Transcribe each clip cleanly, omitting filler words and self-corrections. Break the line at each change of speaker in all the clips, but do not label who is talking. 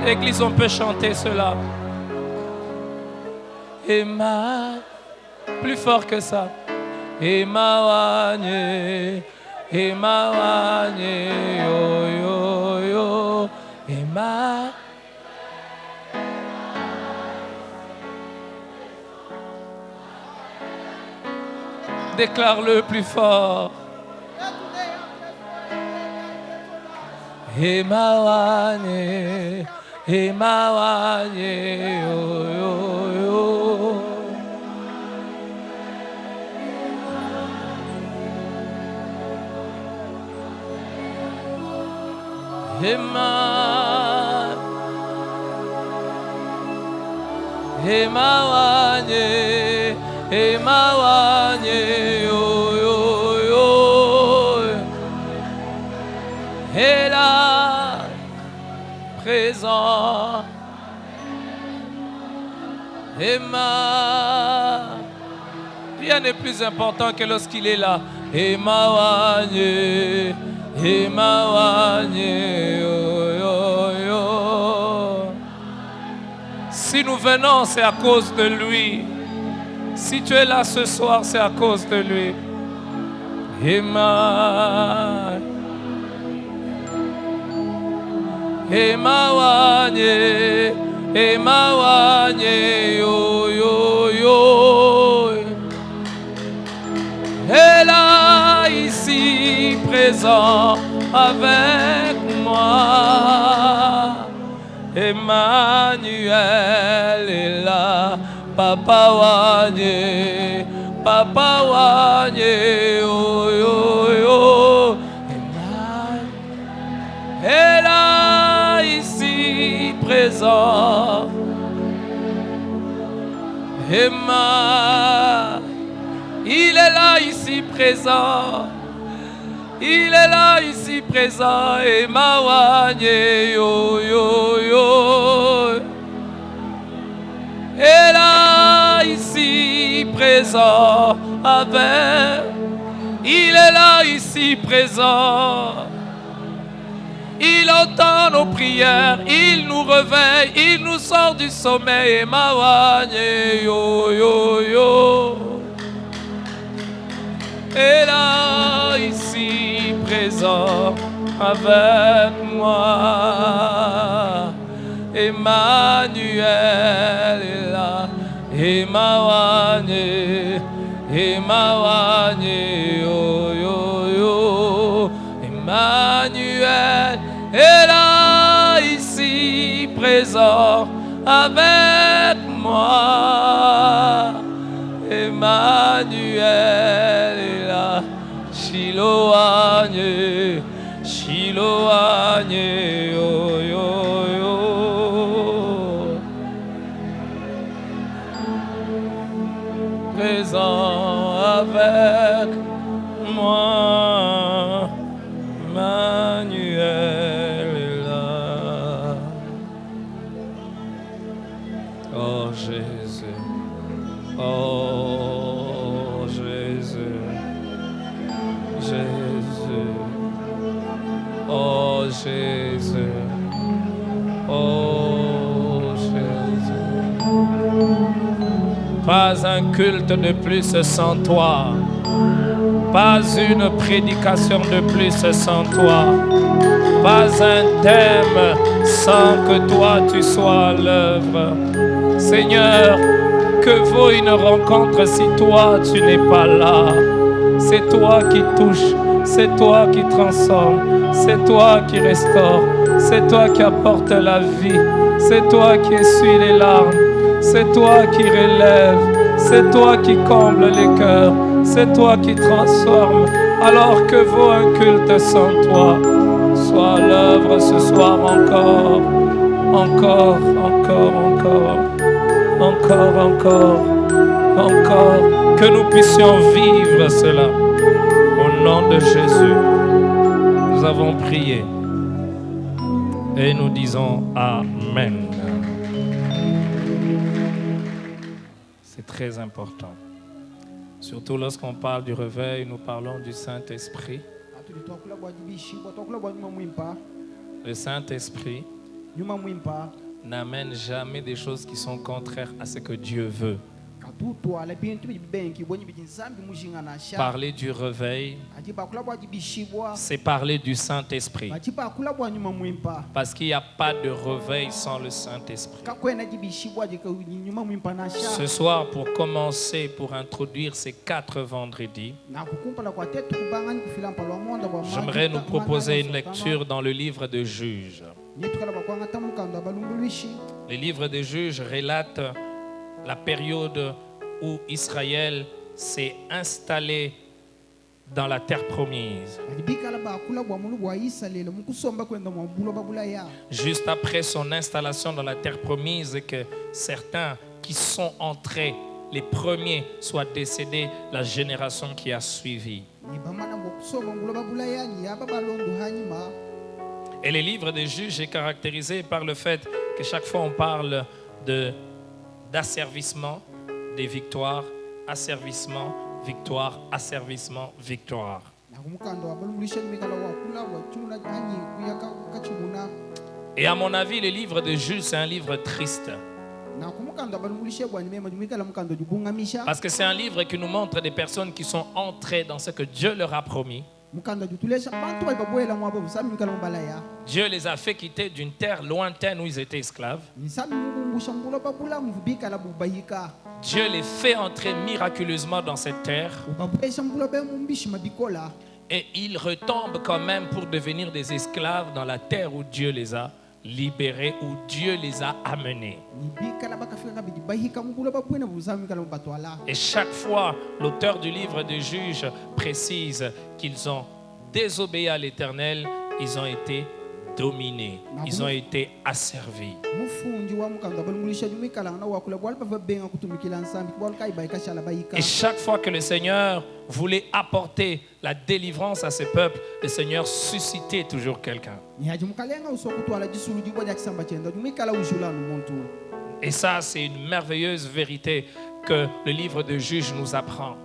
Église, on peut chanter cela. Emma, plus fort que ça. Emma wanye, yo yo yo. Emma. Déclare-le plus fort. Emma wanye, yo yo yo. Emma wanye, yo yo yo. Et là, présent, Emma. Rien n'est plus important que lorsqu'il est là. Emma wanye, yo yo yo. Si nous venons, c'est à cause de lui. Si tu es là ce soir, c'est à cause de lui. Emma wanye, yo yo yo. Et là, ici, présent avec moi. Emmanuel est là, Papa wanye, yo yo yo. Et là, ici, présent. Emma, il est là, ici, présent. Il est là, ici, présent. Emma wanye, yo yo yo. Et là, ici, présent avec. Il est là, ici, présent. Il entend nos prières, il nous réveille, il nous sort du sommeil. Emma wanye, yo yo yo. Et là, ici, présent avec moi. Emmanuel est là. Emma wanye, yo yo yo. Emmanuel est là, ici, présent avec moi. Emmanuel est là. Shiloh wanye, yo yo yo. Présent avec moi. Emmanuel est là. Oh Jésus, oh Jésus, Jésus, oh Jésus, oh Jésus. Pas un culte de plus sans toi. Pas une prédication de plus sans toi. Pas un thème sans que toi tu sois à l'œuvre. Seigneur, que vaut une rencontre si toi tu n'es pas là? C'est toi qui touches, c'est toi qui transforme, c'est toi qui restaure, c'est toi qui apporte la vie, c'est toi qui essuie les larmes, c'est toi qui relève, c'est toi qui comble les cœurs, c'est toi qui transforme. Alors que vaut un culte sans toi? Sois à l'œuvre ce soir encore, encore, encore, encore, encore, encore, encore. Que nous puissions vivre cela. Au nom de Jésus, nous avons prié et nous disons Amen. C'est très important. Surtout lorsqu'on parle du réveil, nous parlons du Saint-Esprit. Le Saint-Esprit n'amène jamais des choses qui sont contraires à ce que Dieu veut. Parler du réveil, c'est parler du Saint-Esprit. Parce qu'il n'y a pas de réveil sans le Saint-Esprit. Ce soir, pour commencer, pour introduire ces 4 vendredis, j'aimerais nous proposer une lecture dans le livre de Juges. Le livre de Juges relate la période où Israël s'est installé dans la terre promise. Juste après son installation dans la terre promise, que certains qui sont entrés, les premiers, soient décédés, la génération qui a suivi. Et le livre des Juges est caractérisé par le fait que chaque fois on parle d'asservissement, des victoires, asservissement, victoire, asservissement, victoire. Et à mon avis, le livre de Juges, c'est un livre triste. Parce que c'est un livre qui nous montre des personnes qui sont entrées dans ce que Dieu leur a promis. Dieu les a fait quitter d'une terre lointaine où ils étaient esclaves. Dieu les fait entrer miraculeusement dans cette terre. Et ils retombent quand même pour devenir des esclaves dans la terre où Dieu les a libérés, où Dieu les a amenés. Et chaque fois, l'auteur du livre des Juges précise qu'ils ont désobéi à l'Éternel, ils ont été dominés, ils ont été asservis. Et chaque fois que le Seigneur voulait apporter la délivrance à ce peuple, le Seigneur suscitait toujours quelqu'un. Et ça, c'est une merveilleuse vérité que le livre de Juges nous apprend.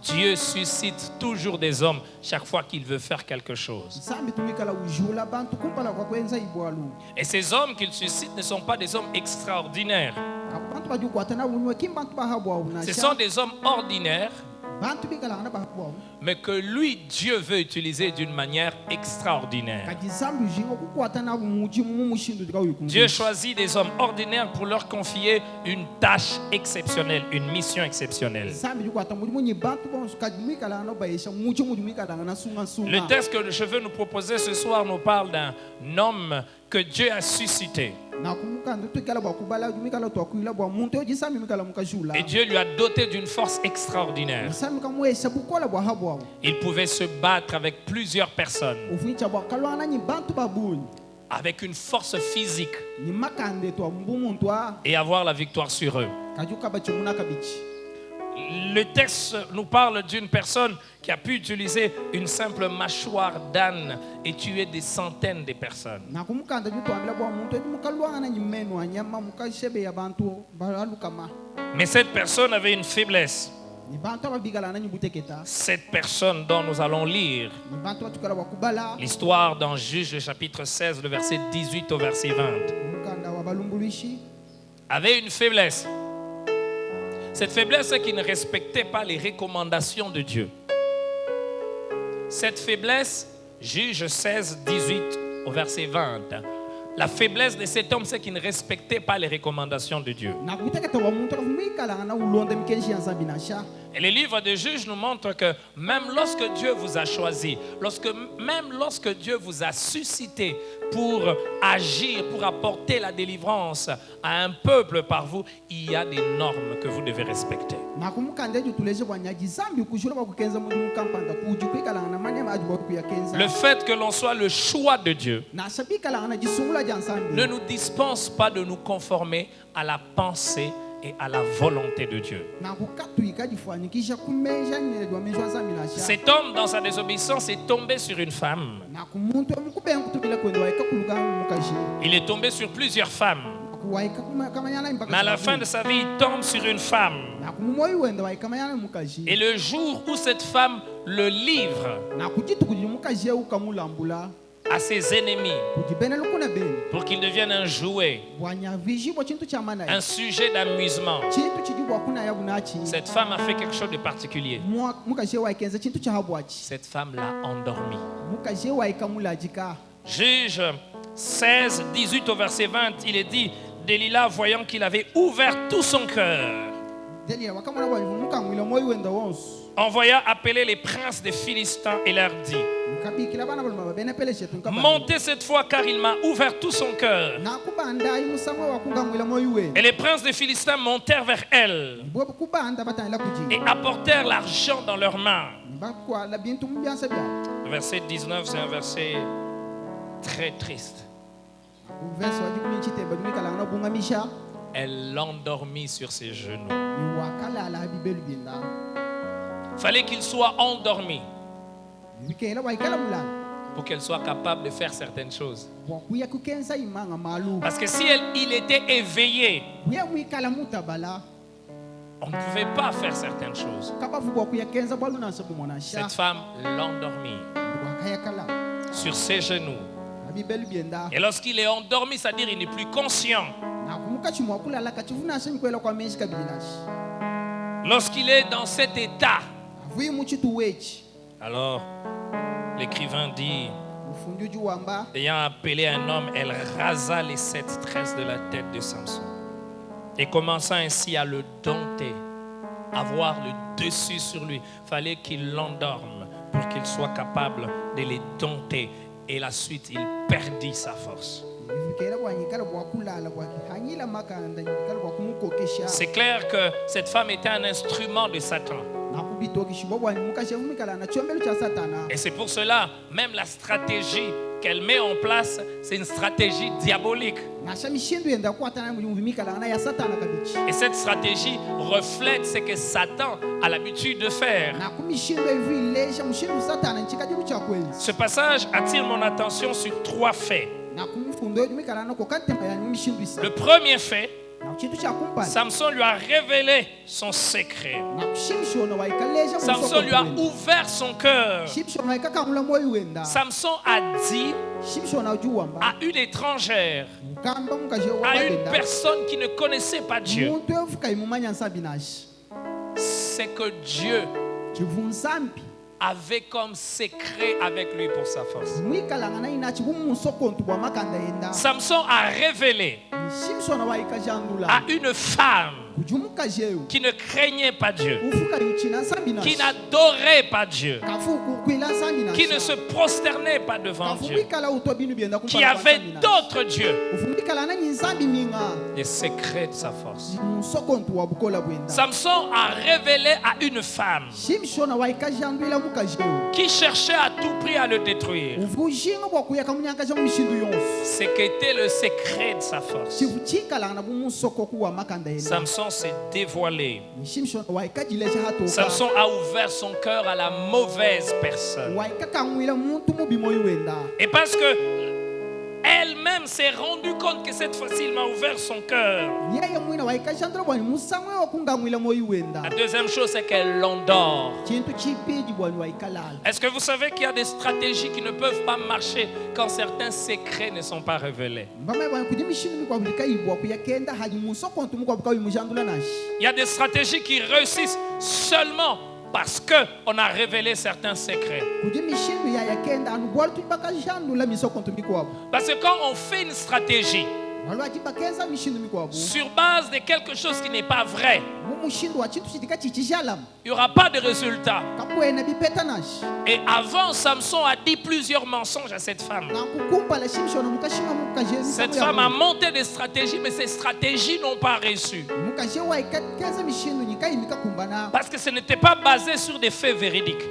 Dieu suscite toujours des hommes chaque fois qu'il veut faire quelque chose. Et ces hommes qu'il suscite ne sont pas des hommes extraordinaires. Ce sont des hommes ordinaires, mais que lui, Dieu veut utiliser d'une manière extraordinaire. Dieu choisit des hommes ordinaires pour leur confier une tâche exceptionnelle, une mission exceptionnelle. Le texte que je veux nous proposer ce soir nous parle d'un homme que Dieu a suscité. Et Dieu lui a doté d'une force extraordinaire. Il pouvait se battre avec plusieurs personnes, avec une force physique, et avoir la victoire sur eux. Le texte nous parle d'une personne qui a pu utiliser une simple mâchoire d'âne et tuer des centaines de personnes. Mais cette personne avait une faiblesse. Cette personne dont nous allons lire l'histoire dans Juges, le chapitre 16, le verset 18 au verset 20, avait une faiblesse. Cette faiblesse, c'est qu'il ne respectait pas les recommandations de Dieu. Cette faiblesse, Juges 16, 18 au verset 20, la faiblesse de cet homme, c'est qu'il ne respectait pas les recommandations de Dieu. Et le livre de Juges nous montre que même lorsque Dieu vous a choisi, même lorsque Dieu vous a suscité pour agir, pour apporter la délivrance à un peuple par vous, il y a des normes que vous devez respecter. Le fait que l'on soit le choix de Dieu ne nous dispense pas de nous conformer à la pensée et à la volonté de Dieu. Cet homme, dans sa désobéissance, est tombé sur une femme. Il est tombé sur plusieurs femmes. Mais à la fin de sa vie, il tombe sur une femme. Et le jour où cette femme le livre à ses ennemis pour qu'ils deviennent un jouet, un sujet d'amusement. Cette femme a fait quelque chose de particulier. Cette femme l'a endormi. Juge 16, 18 au verset 20, il est dit, Delilah, voyant qu'il avait ouvert tout son cœur, envoya appeler les princes des Philistins et leur dit, montez cette fois car il m'a ouvert tout son cœur. Et les princes des Philistins montèrent vers elle et apportèrent l'argent dans leurs mains. Le verset 19, c'est un verset très triste. Elle l'endormit sur ses genoux. Fallait qu'il soit endormi pour qu'elle soit capable de faire certaines choses. Parce que si il était éveillé, on ne pouvait pas faire certaines choses. Cette femme l'endormit sur ses genoux. Et lorsqu'il est endormi, c'est-à-dire il n'est plus conscient. Lorsqu'il est dans cet état, alors l'écrivain dit, ayant appelé un homme, elle rasa les 7 tresses de la tête de Samson et commença ainsi à le dompter, avoir le dessus sur lui. Il fallait qu'il l'endorme pour qu'il soit capable de les dompter. Et la suite, il perdit sa force. C'est clair que cette femme était un instrument de Satan. Et c'est pour cela, même la stratégie qu'elle met en place, c'est une stratégie diabolique. Et cette stratégie reflète ce que Satan a l'habitude de faire. Ce passage attire mon attention sur 3 faits. Le premier fait, Samson lui a révélé son secret. Samson lui a ouvert son cœur. Samson a dit à une étrangère, à une personne qui ne connaissait pas Dieu, c'est que Dieu avait comme secret avec lui pour sa force. Samson a révélé à une femme qui ne craignait pas Dieu, qui n'adorait pas Dieu, qui ne se prosternait pas devant Dieu, qui avait d'autres dieux, les secrets de sa force. Samson a révélé à une femme qui cherchait à tout prix à le détruire ce qu'était le secret de sa force. Samson s'est dévoilé. Samson a ouvert son cœur à la mauvaise personne. Et parce que elle-même s'est rendue compte que cette fois-ci, il m'a ouvert son cœur. La deuxième chose, c'est qu'elle l'endort. Est-ce que vous savez qu'il y a des stratégies qui ne peuvent pas marcher quand certains secrets ne sont pas révélés? Il y a des stratégies qui réussissent seulement parce qu'on a révélé certains secrets. Parce que quand on fait une stratégie sur base de quelque chose qui n'est pas vrai, il n'y aura pas de résultat. Et avant, Samson a dit plusieurs mensonges à cette femme. Cette femme a monté des stratégies, mais ces stratégies n'ont pas reçu. Parce que ce n'était pas basé sur des faits véridiques.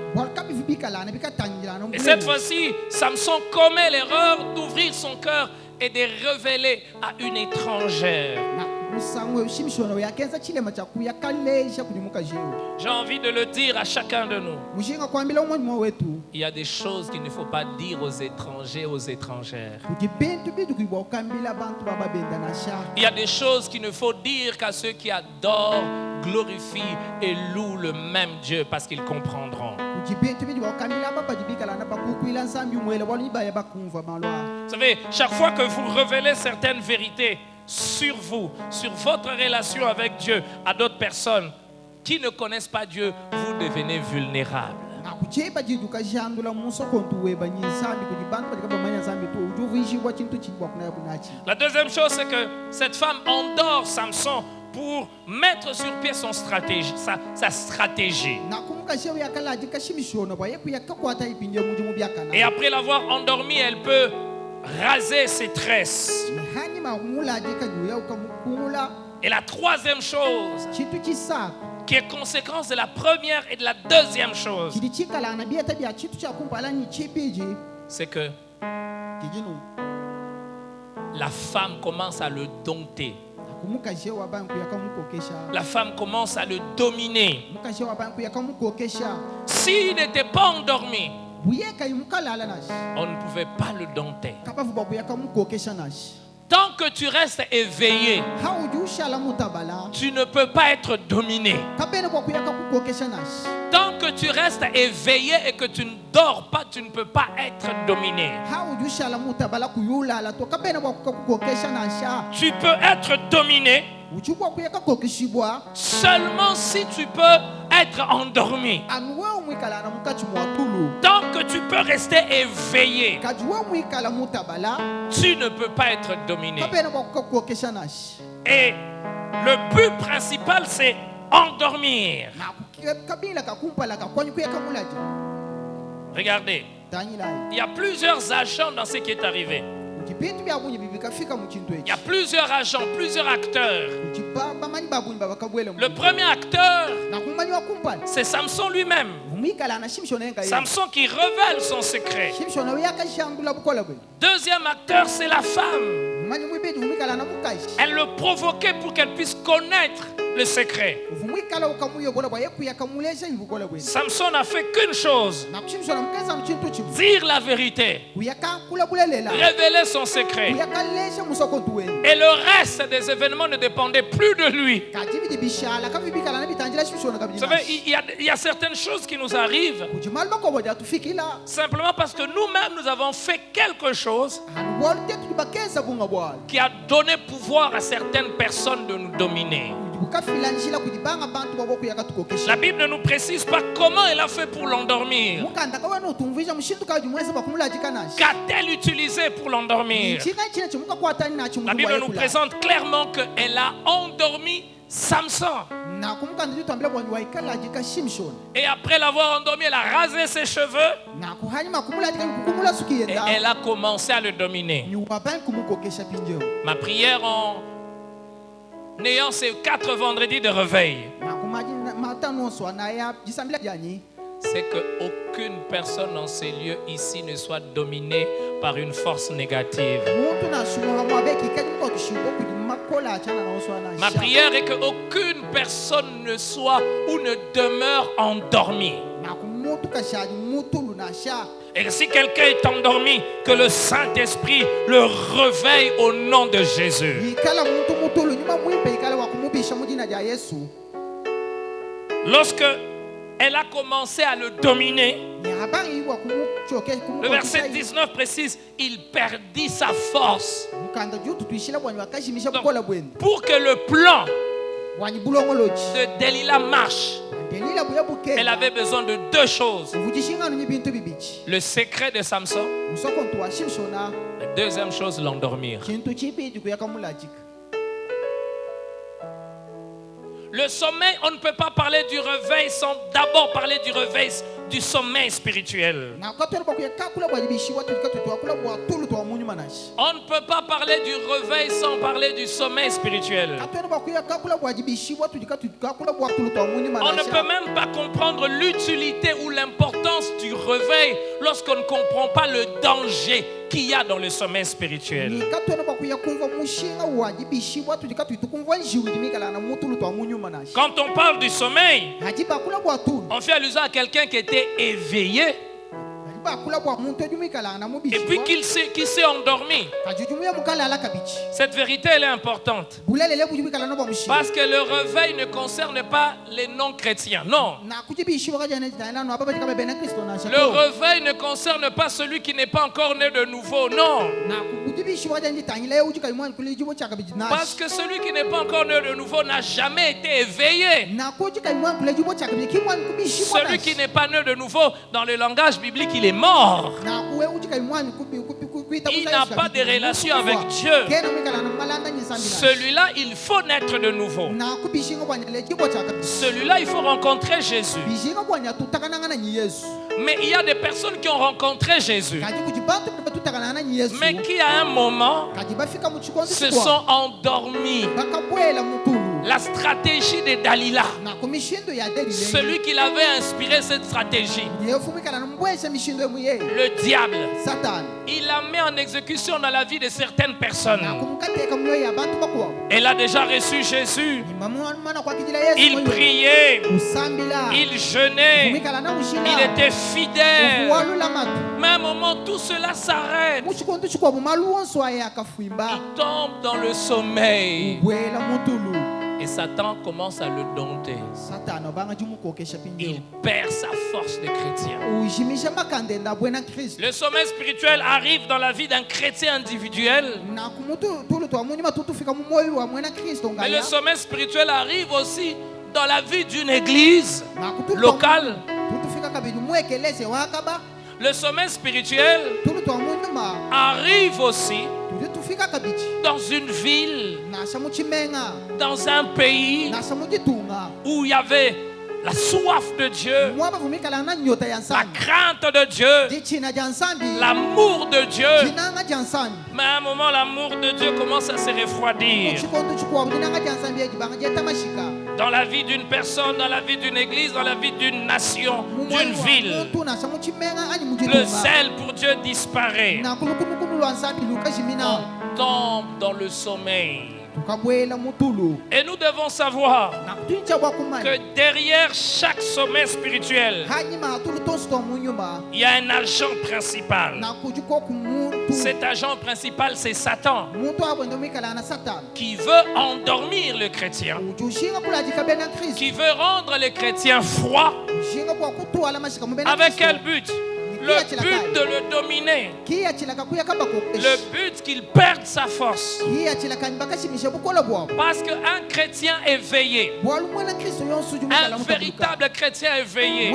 Et cette fois-ci, Samson commet l'erreur d'ouvrir son cœur et de révéler à une étrangère. J'ai envie de le dire à chacun de nous. Il y a des choses qu'il ne faut pas dire aux étrangers, aux étrangères. Il y a des choses qu'il ne faut dire qu'à ceux qui adorent, glorifient et louent le même Dieu, parce qu'ils comprendront. savez, chaque fois que vous révélez certaines vérités sur vous, sur votre relation avec Dieu à d'autres personnes qui ne connaissent pas Dieu, vous devenez vulnérables. La deuxième chose, c'est que cette femme endort Samson pour mettre sur pied sa stratégie. Et après l'avoir endormi, elle peut raser ses tresses. Et la troisième chose, qui est conséquence de la première et de la deuxième chose, c'est que la femme commence à le dompter. La femme commence à le dominer. S'il n'était pas endormi, on ne pouvait pas le dompter. Tant que tu restes éveillé, tu ne peux pas être dominé. Tant que tu restes éveillé et que tu ne dors pas, tu ne peux pas être dominé. Tu peux être dominé seulement si tu peux être endormi. Tant que tu peux rester éveillé, tu ne peux pas être dominé. Et le but principal, c'est endormir. Regardez, il y a plusieurs agents dans ce qui est arrivé. Il y a plusieurs agents, plusieurs acteurs. Le premier acteur, c'est Samson lui-même. Samson qui révèle son secret. Deuxième acteur, c'est la femme. Elle le provoquait pour qu'elle puisse connaître le secret. Samson n'a fait qu'une chose: dire la vérité, révéler son secret. Et le reste des événements ne dépendait plus de lui. Vous savez, il y a certaines choses qui nous arrivent simplement parce que nous-mêmes nous avons fait quelque chose qui a donné pouvoir à certaines personnes de nous dominer. La Bible ne nous précise pas comment elle a fait pour l'endormir. Qu'a-t-elle utilisé pour l'endormir? La Bible nous présente clairement qu'elle a endormi Samson. Et après l'avoir endormi, elle a rasé ses cheveux et elle a commencé à le dominer. Ma prière en ayant ces 4 vendredis de réveil, c'est qu'aucune personne dans ces lieux ici ne soit dominée par une force négative. Ma prière est qu'aucune personne ne soit ou ne demeure endormie. Et si quelqu'un est endormi, que le Saint-Esprit le réveille au nom de Jésus. Lorsque elle a commencé à le dominer, le verset 19 précise: il perdit sa force. Donc, pour que le plan de Delilah marche, elle avait besoin de 2 choses: le secret de Samson, la deuxième chose, l'endormir. Le sommeil, on ne peut pas parler du réveil sans d'abord parler du réveil, du sommeil spirituel. On ne peut pas parler du réveil sans parler du sommeil spirituel. On ne peut même pas comprendre l'utilité ou l'importance du réveil lorsqu'on ne comprend pas le danger qu'il y a dans le sommeil spirituel. Quand on parle du sommeil, on fait allusion à quelqu'un qui était éveillé Et puis qu'il s'est endormi. Cette vérité, elle est importante. Parce que le réveil ne concerne pas les non-chrétiens. Non. Le réveil ne concerne pas celui qui n'est pas encore né de nouveau. Non. Parce que celui qui n'est pas encore né de nouveau n'a jamais été éveillé. Celui qui n'est pas né de nouveau, dans le langage biblique, il est mort. Il n'a pas de relation avec Dieu. Celui-là, il faut naître de nouveau. Celui-là, il faut rencontrer Jésus. Mais il y a des personnes qui ont rencontré Jésus, mais qui à un moment se sont endormis. La stratégie de Dalila, celui qui l'avait inspiré cette stratégie, le diable, il la met en exécution dans la vie de certaines personnes. Elle a déjà reçu Jésus. Il priait, il jeûnait, il était fidèle. Mais à un moment, tout cela s'arrête. Il tombe dans le sommeil. Et Satan commence à le dompter. Il perd sa force de chrétien. Le sommeil spirituel arrive dans la vie d'un chrétien individuel. Mais le sommeil spirituel arrive aussi dans la vie d'une église locale. Le sommeil spirituel arrive aussi dans une ville, dans un pays où il y avait la soif de Dieu, la crainte de Dieu, l'amour de Dieu. Mais à un moment, l'amour de Dieu commence à se refroidir. Dans la vie d'une personne, dans la vie d'une église, dans la vie d'une nation, d'une ville, le zèle pour Dieu disparaît. On tombe dans le sommeil. Et nous devons savoir que derrière chaque sommet spirituel, il y a un agent principal. Cet agent principal, c'est Satan, qui veut endormir le chrétien, qui veut rendre le chrétien froid. Avec quel but? Le but de le dominer. Le but qu'il perde sa force. Parce qu'un chrétien éveillé, un véritable chrétien éveillé,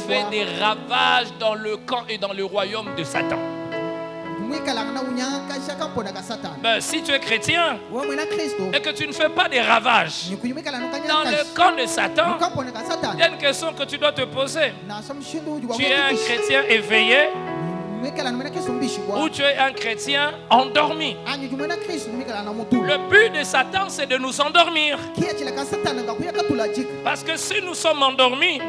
fait des ravages dans le camp et dans le royaume de Satan. Ben, si tu es chrétien et que tu ne fais pas des ravages dans le camp de Satan, il y a une question que tu dois te poser. Tu es un chrétien éveillé ou tu es un chrétien endormi? Le but de Satan, c'est de nous endormir. Parce que si nous sommes endormis,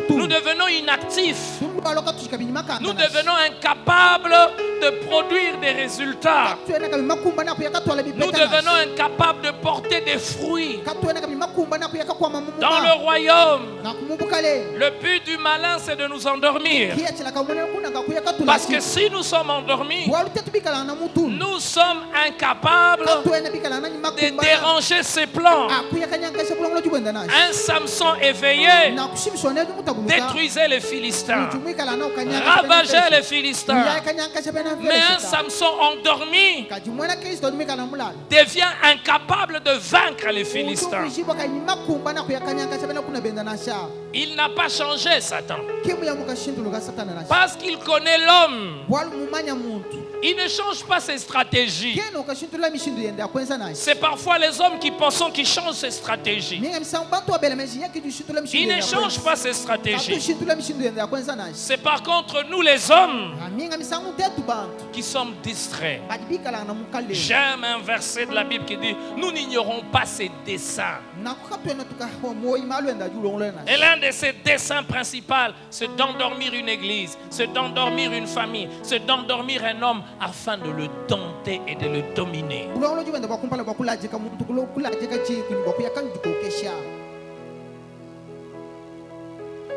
nous devenons inactifs. Nous devenons incapables de produire des résultats. Nous devenons incapables de porter des fruits dans le royaume. Le but du malin, c'est de nous endormir. Parce que si nous sommes endormis, nous sommes incapables de déranger ses plans. Un Samson éveillé détruisait les Philistins, ravageait les Philistins. Mais un Samson endormi devient incapable de vaincre les Philistins. Il n'a pas changé, Satan, parce qu'il connaît l'homme. Il ne change pas ses stratégies. C'est parfois les hommes qui pensent qu'ils changent ses stratégies. Il ne change pas ses stratégies. C'est par contre nous les hommes qui sommes distraits. J'aime un verset de la Bible qui dit: nous n'ignorons pas ses desseins. Et l'un de ses desseins principaux, c'est d'endormir une église, c'est d'endormir une famille, c'est d'endormir un homme afin de le dompter et de le dominer.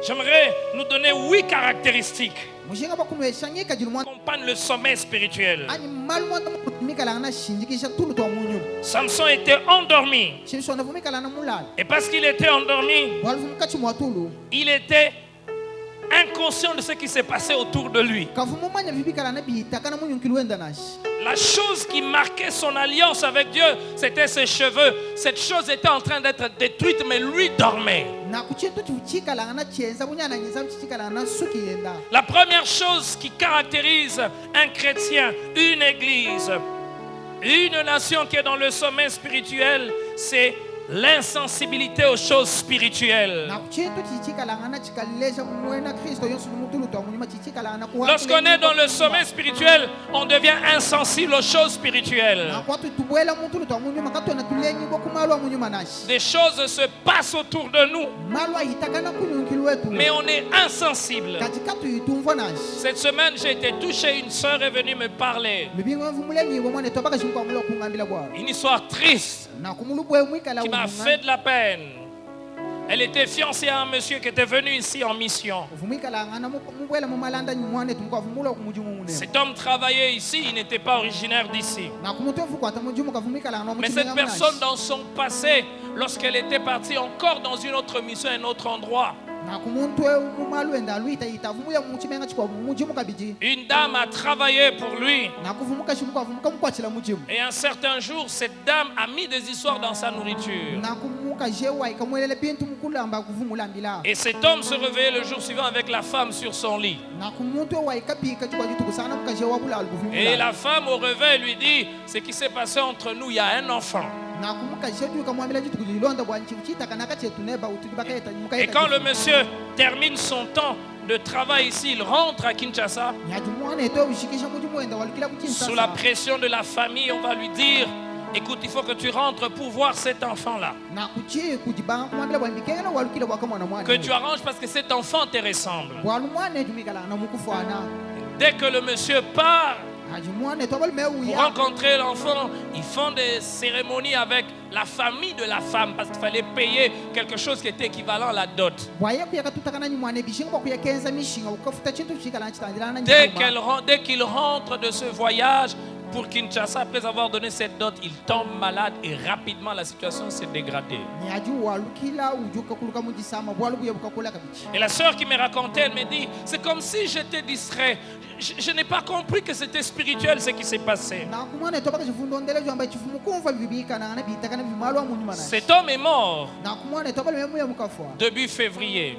J'aimerais nous donner 8 caractéristiques qui accompagnent le sommet spirituel. Samson était endormi. Et parce qu'il était endormi, il était inconscient de ce qui s'est passé autour de lui. La chose qui marquait son alliance avec Dieu, c'était ses cheveux. Cette chose était en train d'être détruite, mais lui dormait. La première chose qui caractérise un chrétien, une église, une nation qui est dans le sommet spirituel, c'est l'insensibilité aux choses spirituelles. Lorsqu'on est dans le sommet spirituel, on devient insensible aux choses spirituelles. Des choses se passent autour de nous, mais on est insensible. Cette semaine, j'ai été touché, une sœur est venue me parler. Une histoire triste qui m'a fait de la peine. Elle était fiancée à un monsieur qui était venu ici en mission. Cet homme travaillait ici, il n'était pas originaire d'ici. Mais cette personne, dans son passé, lorsqu'elle était partie encore dans une autre mission, un autre endroit, une dame a travaillé pour lui. Et un certain jour, cette dame a mis des histoires dans sa nourriture. Et cet homme se réveillait le jour suivant avec la femme sur son lit. Et la femme au réveil lui dit: ce qui s'est passé entre nous, il y a un enfant. Et quand le monsieur termine son temps de travail ici, il rentre à Kinshasa. Sous la pression de la famille, on va lui dire: écoute, il faut que tu rentres pour voir cet enfant-là. Que tu arranges parce que cet enfant te ressemble. Dès que le monsieur part pour rencontrer l'enfant, ils font des cérémonies avec la famille de la femme parce qu'il fallait payer quelque chose qui était équivalent à la dot. Dès qu'il rentre de ce voyage pour Kinshasa, après avoir donné cette dot, il tombe malade et rapidement la situation s'est dégradée. Et la sœur qui me racontait, elle me dit: c'est comme si j'étais distrait. Je n'ai pas compris que c'était spirituel ce qui s'est passé. Cet homme est mort début février.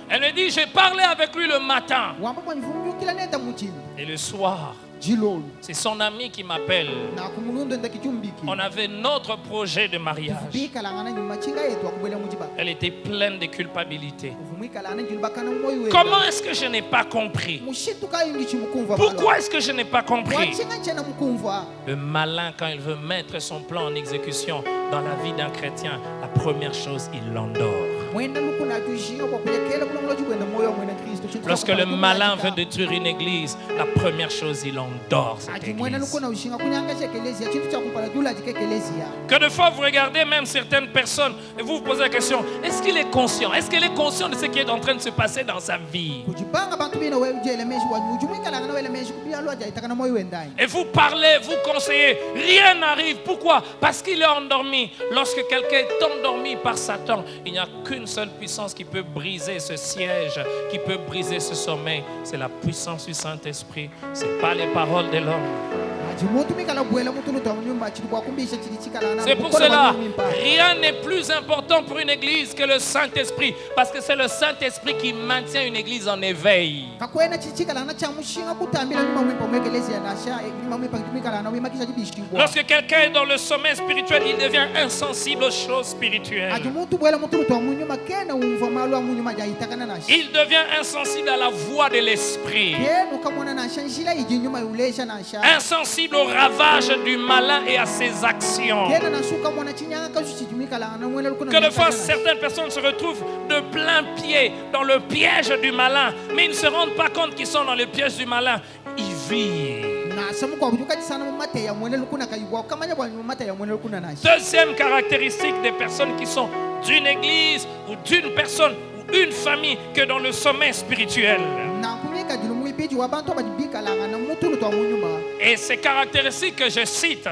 Elle me dit: j'ai parlé avec lui le matin. Et le soir, c'est son ami qui m'appelle. On avait notre projet de mariage. Elle était pleine de culpabilité. Comment est-ce que je n'ai pas compris? Pourquoi est-ce que je n'ai pas compris? Le malin, quand il veut mettre son plan en exécution dans la vie d'un chrétien, la première chose, il l'endort. Lorsque le malin veut détruire une église, la première chose, il endort cette église. Que de fois vous regardez même certaines personnes et vous vous posez la question: est-ce qu'il est conscient? Est-ce qu'elle est consciente de ce qui est en train de se passer dans sa vie? Et vous parlez, vous conseillez, rien n'arrive. Pourquoi? Parce qu'il est endormi. Lorsque quelqu'un est endormi par Satan, il n'y a qu'une seule puissance qui peut briser ce siège, qui peut briser ce sommeil. C'est la puissance du Saint-Esprit. Ce n'est pas les paroles de l'homme. C'est pour cela, rien n'est plus important pour une église que le Saint-Esprit, parce que c'est le Saint-Esprit qui maintient une église en éveil. Lorsque quelqu'un est dans le sommet spirituel, il devient insensible aux choses spirituelles. Il devient insensible à la voix de l'esprit, insensible au ravage du malin et à ses actions. Que de fois certaines personnes se retrouvent de plein pied dans le piège du malin, mais ils ne se rendent pas compte qu'ils sont dans le piège du malin. Ils vivent. Deuxième caractéristique des personnes qui sont d'une église ou d'une personne ou une famille que dans le sommet spirituel. Et ces caractéristiques que je cite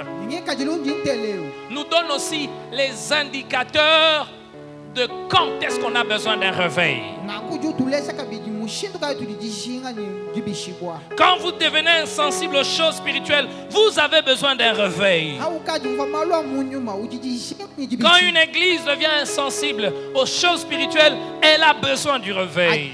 nous donnent aussi les indicateurs de quand est-ce qu'on a besoin d'un réveil. Quand vous devenez insensible aux choses spirituelles, vous avez besoin d'un réveil. Quand une église devient insensible aux choses spirituelles, elle a besoin du réveil.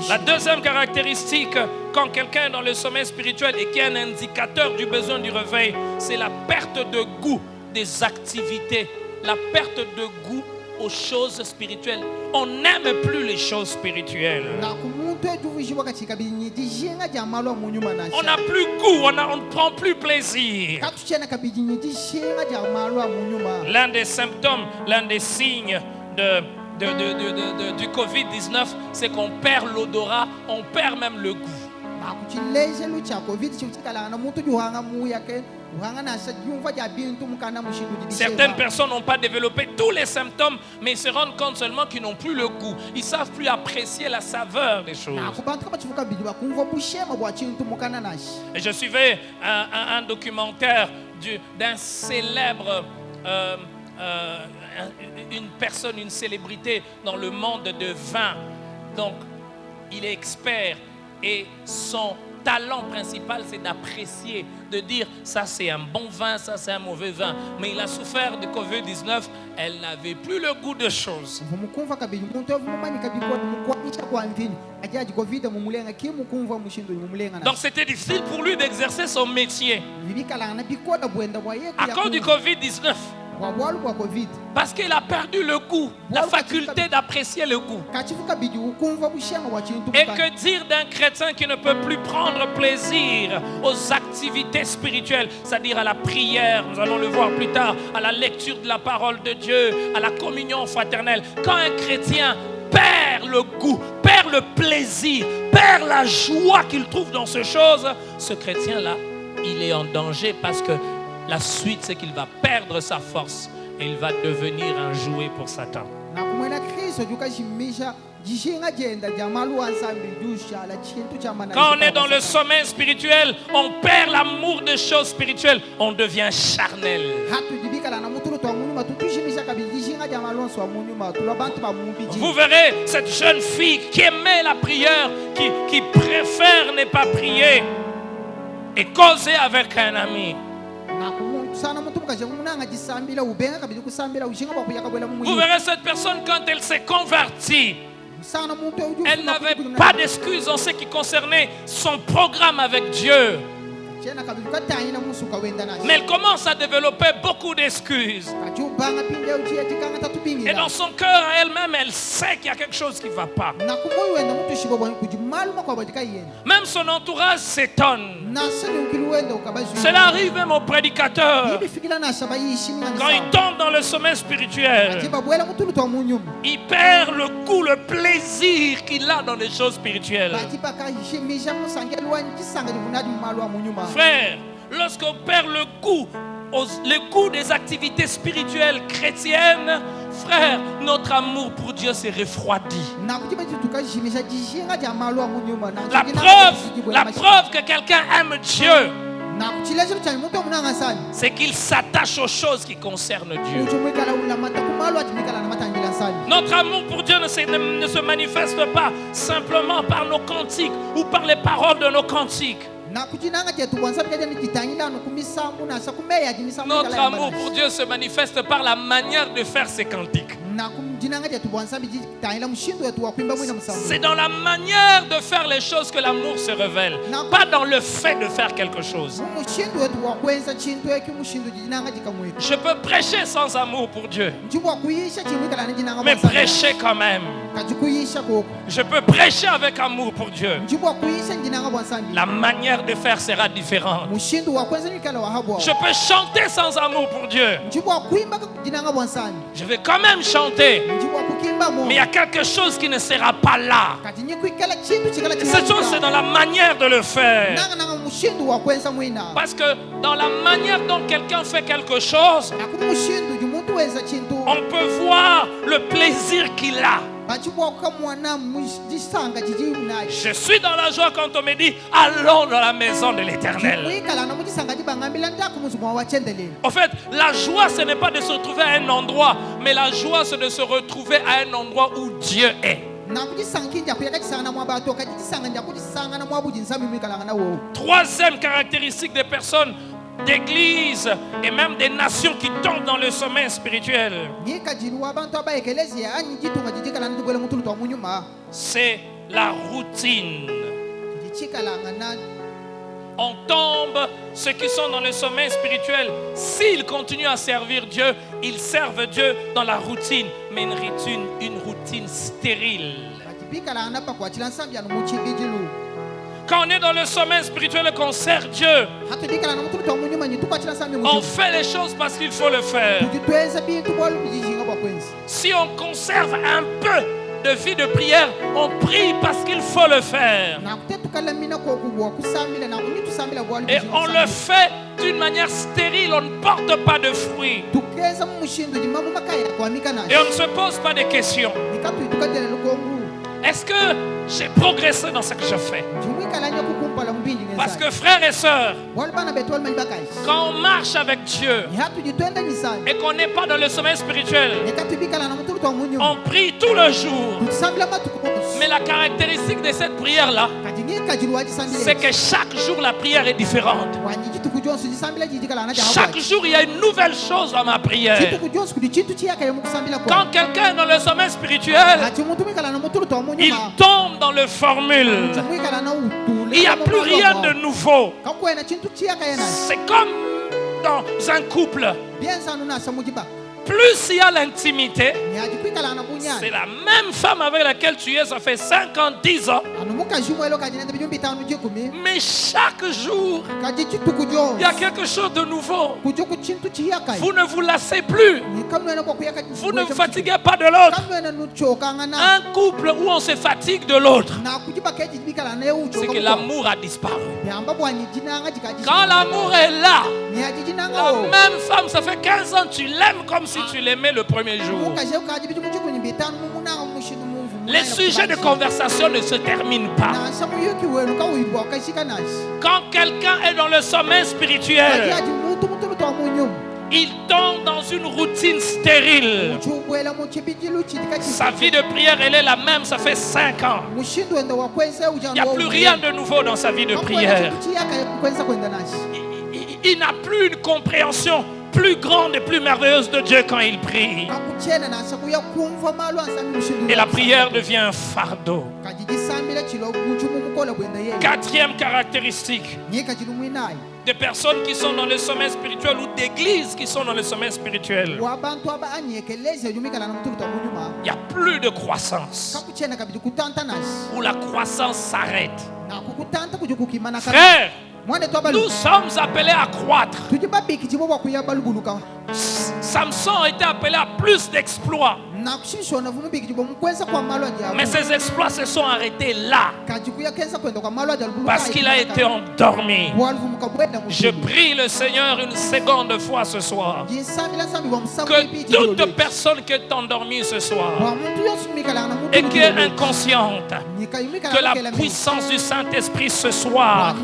La deuxième caractéristique, quand quelqu'un est dans le sommet spirituel et qui est un indicateur du besoin du réveil, c'est la perte de goût des activités, la perte de goût aux choses spirituelles. On n'aime plus les choses spirituelles. On n'a plus goût, on ne prend plus plaisir. L'un des symptômes, l'un des signes du Covid-19, c'est qu'on perd l'odorat, on perd même le goût. Certaines personnes n'ont pas développé tous les symptômes, mais ils se rendent compte seulement qu'ils n'ont plus le goût. Ils ne savent plus apprécier la saveur des choses. Et je suivais un documentaire d'un célèbre, une personne, une célébrité dans le monde de vin. Donc, il est expert et son talent principal, c'est d'apprécier, de dire ça c'est un bon vin, ça c'est un mauvais vin. Mais il a souffert de Covid-19, elle n'avait plus le goût de choses. Donc c'était difficile pour lui d'exercer son métier à cause du Covid-19. Parce qu'il a perdu le goût, la faculté d'apprécier le goût. Et que dire d'un chrétien qui ne peut plus prendre plaisir aux activités spirituelles, c'est-à-dire à la prière, nous allons le voir plus tard, à la lecture de la parole de Dieu, à la communion fraternelle. Quand un chrétien perd le goût, perd le plaisir, perd la joie qu'il trouve dans ces choses, ce chrétien-là, il est en danger parce que la suite, c'est qu'il va perdre sa force et il va devenir un jouet pour Satan. Quand on est dans le sommet spirituel, on perd l'amour des choses spirituelles, on devient charnel. Vous verrez cette jeune fille qui aimait la prière, qui préfère ne pas prier et causer avec un ami. Vous verrez cette personne quand elle s'est convertie, elle n'avait pas d'excuses en ce qui concernait son programme avec Dieu. Mais elle commence à développer beaucoup d'excuses. Et dans son cœur à elle-même, elle sait qu'il y a quelque chose qui ne va pas. Même son entourage s'étonne. Cela arrive même au prédicateur. Quand il tombe dans le sommet spirituel, il perd le goût, le plaisir qu'il a dans les choses spirituelles. Frère, lorsqu'on perd le goût des activités spirituelles chrétiennes, frère, notre amour pour Dieu s'est refroidi. La preuve que quelqu'un aime Dieu, c'est qu'il s'attache aux choses qui concernent Dieu. Notre amour pour Dieu ne se manifeste pas simplement par nos cantiques ou par les paroles de nos cantiques. Notre amour pour Dieu se manifeste par la manière de faire ses cantiques. C'est dans la manière de faire les choses que l'amour se révèle, pas dans le fait de faire quelque chose. Je peux prêcher sans amour pour Dieu, mais prêcher quand même. Je peux prêcher avec amour pour Dieu. La manière de faire sera différente. Je peux chanter sans amour pour Dieu. Je vais quand même chanter, Mais il y a quelque chose qui ne sera pas là. Et cette chose, c'est dans la manière de le faire. Parce que dans la manière dont quelqu'un fait quelque chose, on peut voir le plaisir qu'il a. Je suis dans la joie quand on me dit allons dans la maison de l'Éternel. En fait, la joie, ce n'est pas de se retrouver à un endroit, mais la joie, c'est de se retrouver à un endroit où Dieu est. Troisième caractéristique des personnes d'église et même des nations qui tombent dans le sommeil spirituel, c'est la routine. On tombe, ceux qui sont dans le sommeil spirituel, s'ils continuent à servir Dieu, ils servent Dieu dans la routine, mais une routine stérile. Quand on est dans le sommeil spirituel et qu'on sert Dieu, on fait les choses parce qu'il faut le faire. Si on conserve un peu de vie de prière, on prie parce qu'il faut le faire. Et on le fait d'une manière stérile, on ne porte pas de fruits. Et on ne se pose pas de questions. Est-ce que j'ai progressé dans ce que je fais? Parce que frères et sœurs, quand on marche avec Dieu et qu'on n'est pas dans le sommeil spirituel, on prie tout le jour. Mais la caractéristique de cette prière-là, c'est que chaque jour la prière est différente. Chaque jour il y a une nouvelle chose dans ma prière. Quand quelqu'un est dans le sommeil spirituel, il tombe dans le formule. Il n'y a plus rien de nouveau. C'est comme dans un couple. Plus il y a l'intimité, c'est la même femme avec laquelle tu es, ça fait 5 ans, 10 ans. Mais chaque jour, il y a quelque chose de nouveau. Vous ne vous lassez plus. Vous ne vous fatiguez pas de l'autre. Un couple où on se fatigue de l'autre, c'est que l'amour a disparu. Quand l'amour est là, la même femme, ça fait 15 ans, tu l'aimes comme si tu l'aimais le premier jour. Les sujets de conversation ne se terminent pas. Quand quelqu'un est dans le sommeil spirituel, il tombe dans une routine stérile. Sa vie de prière, elle est la même, ça fait 5 ans. Il n'y a plus rien de nouveau dans sa vie de prière. Il n'a plus une compréhension plus grande et plus merveilleuse de Dieu quand il prie. Et la prière devient un fardeau. Quatrième caractéristique des personnes qui sont dans le sommeil spirituel ou d'églises qui sont dans le sommeil spirituel, il n'y a plus de croissance, où la croissance s'arrête. Frère, nous sommes appelés à croître. Samson a été appelé à plus d'exploits. Mais ses exploits se sont arrêtés là, parce qu'il a été endormi. Je prie le Seigneur une seconde fois ce soir, que toute personne qui est endormie ce soir et qui est inconsciente, que la puissance du Saint-Esprit ce soir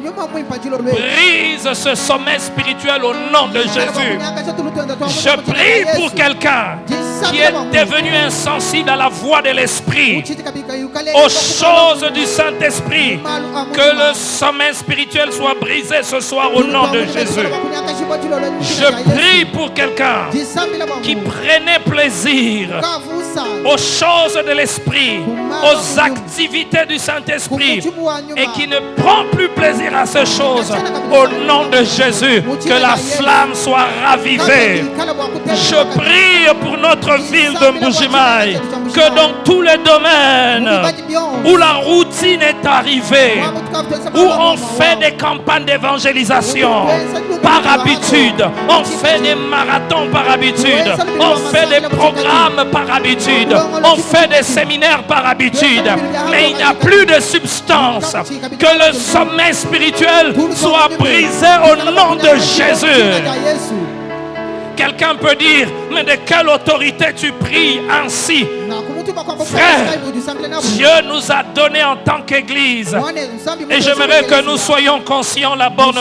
brise ce sommeil spirituel au nom de Jésus. Je prie pour quelqu'un qui est devenu insensible à la voix de l'Esprit, aux choses du Saint-Esprit, que le sommeil spirituel soit brisé ce soir au nom de Jésus. Je prie pour quelqu'un qui prenait plaisir aux choses de l'Esprit, aux activités du Saint-Esprit, et qui ne prend plus plaisir à ces choses, au nom de Jésus, que la flamme soit ravivée. Je prie pour notre ville de Mbuji-Mayi, que dans tous les domaines, où la routine est arrivée, où on fait des campagnes d'évangélisation par habitude, on fait des marathons par habitude, on fait des programmes par habitude, on fait des séminaires par habitude, mais il n'y a plus de substance. Que le sommeil spirituel soit brisé au nom de Jésus. Quelqu'un peut dire, mais de quelle autorité tu pries ainsi? Frère, Dieu nous a donné en tant qu'Église, et j'aimerais que nous soyons conscients là-bas,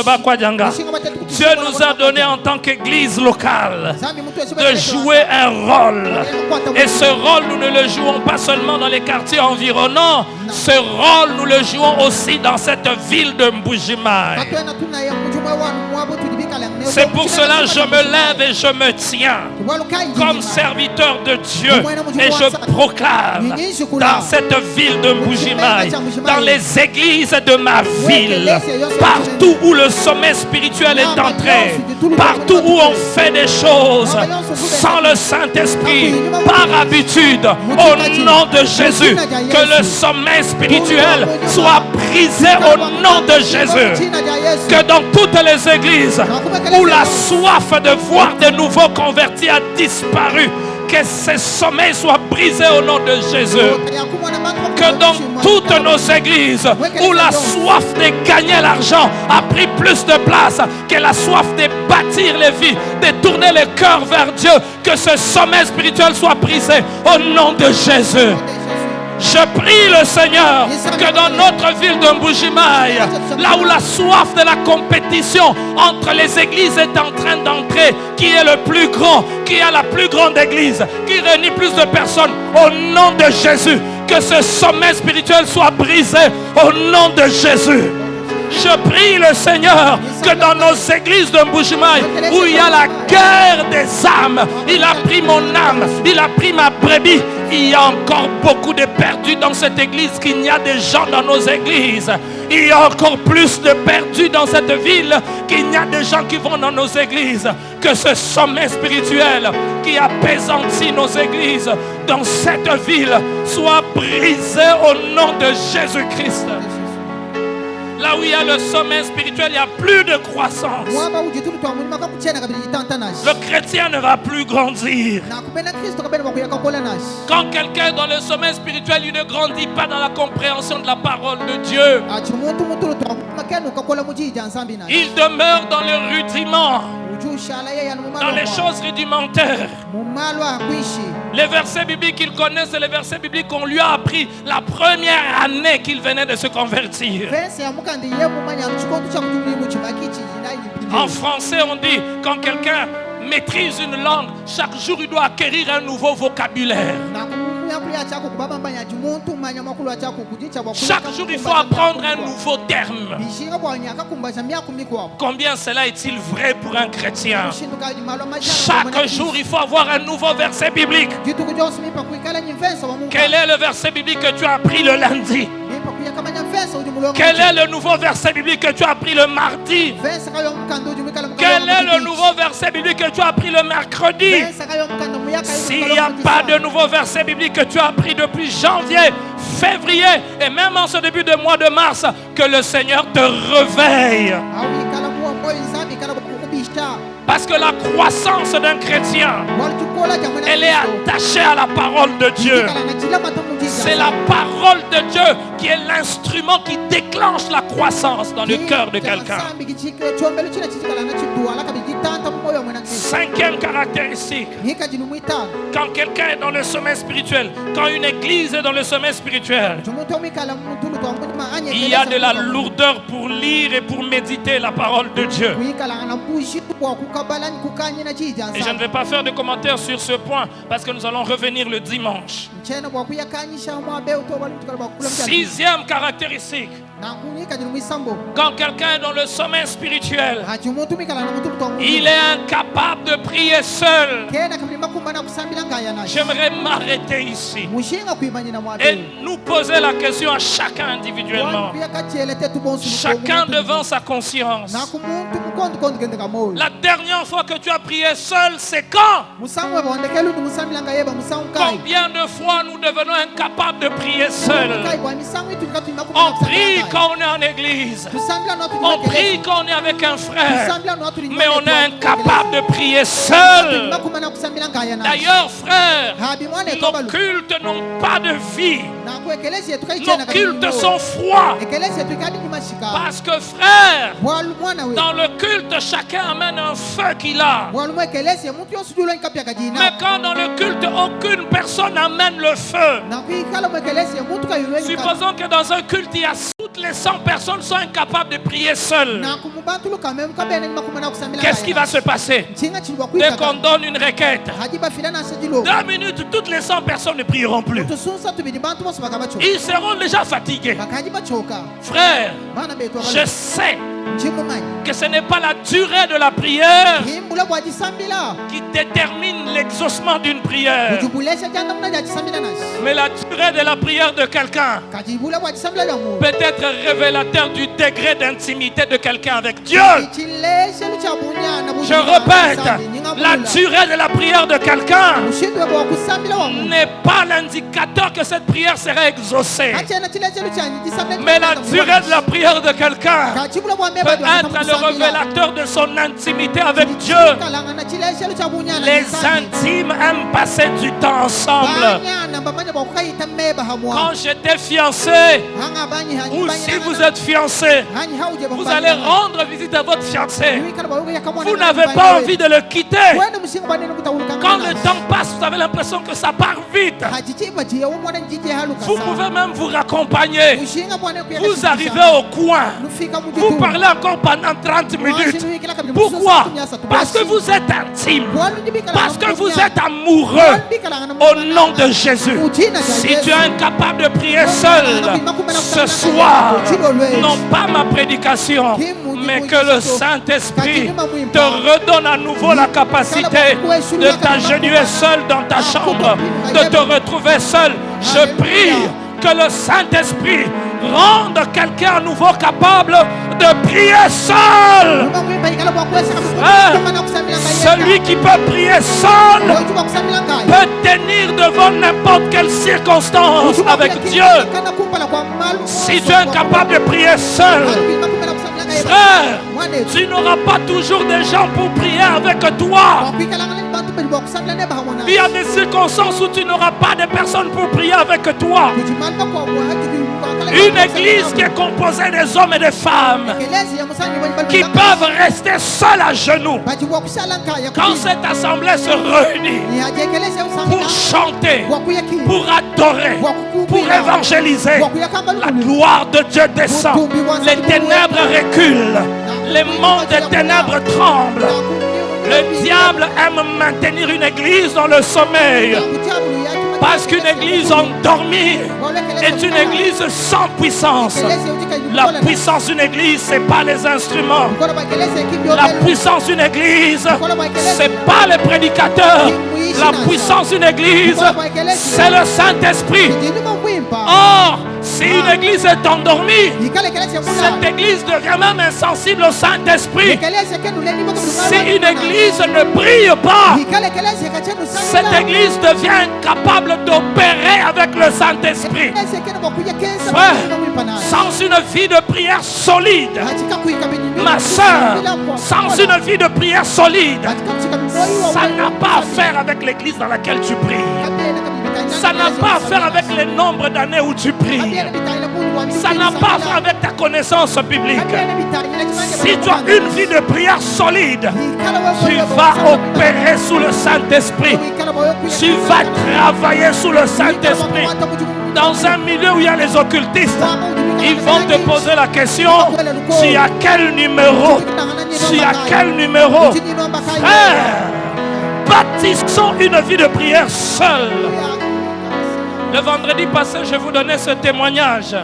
Dieu nous a donné en tant qu'Église locale de jouer un rôle. Et ce rôle, nous ne le jouons pas seulement dans les quartiers environnants, ce rôle, nous le jouons aussi dans cette ville de Mbuji-Mayi. C'est pour cela que je me lève et je me tiens comme serviteur de Dieu et je proclame dans cette ville de Mbuji-Mayi, dans les églises de ma ville, partout où le sommet spirituel est entré, partout où on fait des choses sans le Saint-Esprit, par habitude, au nom de Jésus, que le sommet spirituel soit brisé au nom de Jésus. Que dans toutes les églises où la soif de voir de nouveaux convertis a disparu, que ce sommeil soit brisé au nom de Jésus. Que dans toutes nos églises où la soif de gagner l'argent a pris plus de place que la soif de bâtir les vies, de tourner le cœur vers Dieu, que ce sommeil spirituel soit brisé au nom de Jésus. Je prie le Seigneur que dans notre ville de Mbuji-Mayi, là où la soif de la compétition entre les églises est en train d'entrer, qui est le plus grand, qui a la plus grande église, qui réunit plus de personnes, au nom de Jésus, que ce sommet spirituel soit brisé au nom de Jésus. Je prie le Seigneur que dans nos églises de Mbuji-Mayi, où il y a la guerre des âmes, il a pris mon âme, il a pris ma brebis. Il y a encore beaucoup de perdus dans cette église qu'il n'y a des gens dans nos églises. Il y a encore plus de perdus dans cette ville qu'il n'y a des gens qui vont dans nos églises. Que ce sommet spirituel qui apaisantit nos églises dans cette ville soit brisé au nom de Jésus-Christ. Là où il y a le sommet spirituel, il n'y a plus de croissance. Le chrétien ne va plus grandir. Quand quelqu'un est dans le sommet spirituel, il ne grandit pas dans la compréhension de la parole de Dieu. Il demeure dans le rudiment, dans les choses rudimentaires. Les versets bibliques qu'il connaît, c'est les versets bibliques qu'on lui a appris la première année qu'il venait de se convertir. En français, on dit, quand quelqu'un maîtrise une langue, chaque jour il doit acquérir un nouveau vocabulaire. Chaque jour il faut apprendre un nouveau terme. Combien cela est-il vrai pour un chrétien? Chaque jour il faut avoir un nouveau verset biblique. Quel est le verset biblique que tu as appris le lundi? Quel est le nouveau verset biblique que tu as appris le mardi? Quel est le nouveau verset biblique que tu as appris le mercredi? S'il n'y a pas de nouveau verset biblique que tu as appris depuis janvier, février et même en ce début de mois de mars, que le Seigneur te réveille. Parce que la croissance d'un chrétien, elle est attachée à la parole de Dieu. C'est la parole de Dieu qui est l'instrument qui déclenche la croissance dans le cœur de quelqu'un. Cinquième caractéristique, quand quelqu'un est dans le sommet spirituel, quand une église est dans le sommet spirituel, il y a de la lourdeur pour lire et pour méditer la parole de Dieu. Et je ne vais pas faire de commentaires sur ce point parce que nous allons revenir le dimanche. Sixième caractéristique, quand quelqu'un est dans le sommet spirituel, il est incapable de prier seul. J'aimerais m'arrêter ici et nous poser la question à chacun individuellement. Chacun devant sa conscience. La dernière fois que tu as prié seul, c'est quand? Combien de fois nous devenons incapables de prier seul? On prie quand on est en église. On prie quand on est avec un frère. Mais on est incapable de prier seul. D'ailleurs, frère, nos cultes n'ont pas de vie. Nos cultes sont froids. Parce que, frère, dans le culte, chacun amène un feu qu'il a. Mais quand dans le culte, aucune personne amène le feu. Supposons que dans un culte, il y a toutes les 100 personnes sont incapables de prier seules. Qu'est-ce qui va se passer? Dès qu'on donne une requête, 2 minutes, toutes les 100 personnes ne prieront plus. Ils seront déjà fatigués. Frère, je sais que ce n'est pas la durée de la prière qui détermine l'exaucement d'une prière, mais la durée de la prière de quelqu'un peut être révélateur du degré d'intimité de quelqu'un avec Dieu. Je répète, la durée de la prière de quelqu'un n'est pas l'indicateur que cette prière sera exaucée, mais la durée de la prière de quelqu'un peut être le révélateur de son intimité avec Dieu. Les intimes aiment passer du temps ensemble. Quand j'étais fiancé, ou si vous êtes fiancé, vous allez rendre visite à votre fiancé. Vous n'avez pas envie de le quitter. Quand le temps passe, vous avez l'impression que ça part vite. Vous pouvez même vous raccompagner. Vous arrivez au coin. Vous parlez encore pendant 30 minutes. Pourquoi? Parce que vous êtes intime. Parce que vous êtes amoureux. Au nom de Jésus. Si tu es incapable de prier seul ce soir, non pas ma prédication, mais que le Saint-Esprit te redonne à nouveau la capacité de t'agenouiller seul dans ta chambre, de te retrouver seul. Je prie que le Saint-Esprit rende quelqu'un à nouveau capable de prier seul. Celui qui peut prier seul peut tenir devant n'importe quelle circonstance avec Dieu. Si tu es incapable de prier seul, frère, tu n'auras pas toujours des gens pour prier avec toi. Il y a des circonstances où tu n'auras pas de personnes pour prier avec toi. Une église qui est composée des hommes et des femmes qui peuvent rester seuls à genoux quand cette assemblée se réunit pour chanter, pour adorer, pour évangéliser. La gloire de Dieu descend, les ténèbres reculent, les monts des ténèbres tremblent. Le diable aime maintenir une église dans le sommeil, parce qu'une église endormie est une église sans puissance. La puissance d'une église, ce n'est pas les instruments. La puissance d'une église, ce n'est pas les prédicateurs. La puissance d'une église, c'est le Saint-Esprit. Or, si une église est endormie, cette église devient même insensible au Saint-Esprit. Si une église ne brille pas, cette église devient incapable d'opérer avec le Saint-Esprit. Sans une vie de prière solide, ma soeur, sans une vie de prière solide, ça n'a pas à faire avec l'église dans laquelle tu pries. Ça n'a pas à faire avec les nombres d'années où tu pries. Ça n'a pas à faire avec ta connaissance biblique. Si tu as une vie de prière solide, tu vas opérer sous le Saint-Esprit. Tu vas travailler sous le Saint-Esprit. Dans un milieu où il y a les occultistes, ils vont te poser la question: tu as quel numéro? Tu as quel numéro? Frère, bâtissons une vie de prière seule. Le vendredi passé, je vous donnais ce témoignage de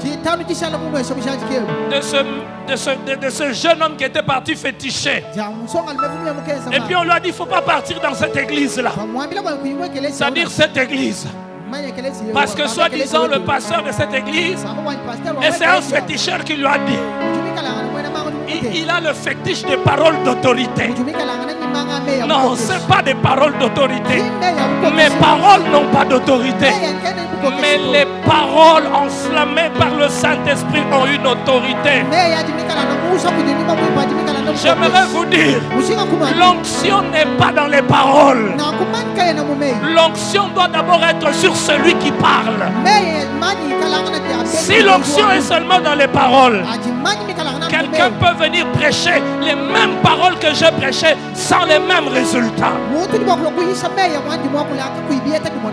ce jeune homme qui était parti féticher. Et puis on lui a dit, il ne faut pas partir dans cette église-là. C'est-à-dire cette église. Parce que soi-disant le pasteur de cette église, et c'est un féticheur qui lui a dit, il a le fétiche des paroles d'autorité. Non, ce n'est pas des paroles d'autorité. Mes paroles n'ont pas d'autorité. Mais les paroles enflammées par le Saint-Esprit ont une autorité. J'aimerais vous dire, l'onction n'est pas dans les paroles. L'onction doit d'abord être sur celui qui parle. Si l'onction est seulement dans les paroles, quelqu'un peut venir prêcher les mêmes paroles que j'ai prêchées sans les mêmes résultats.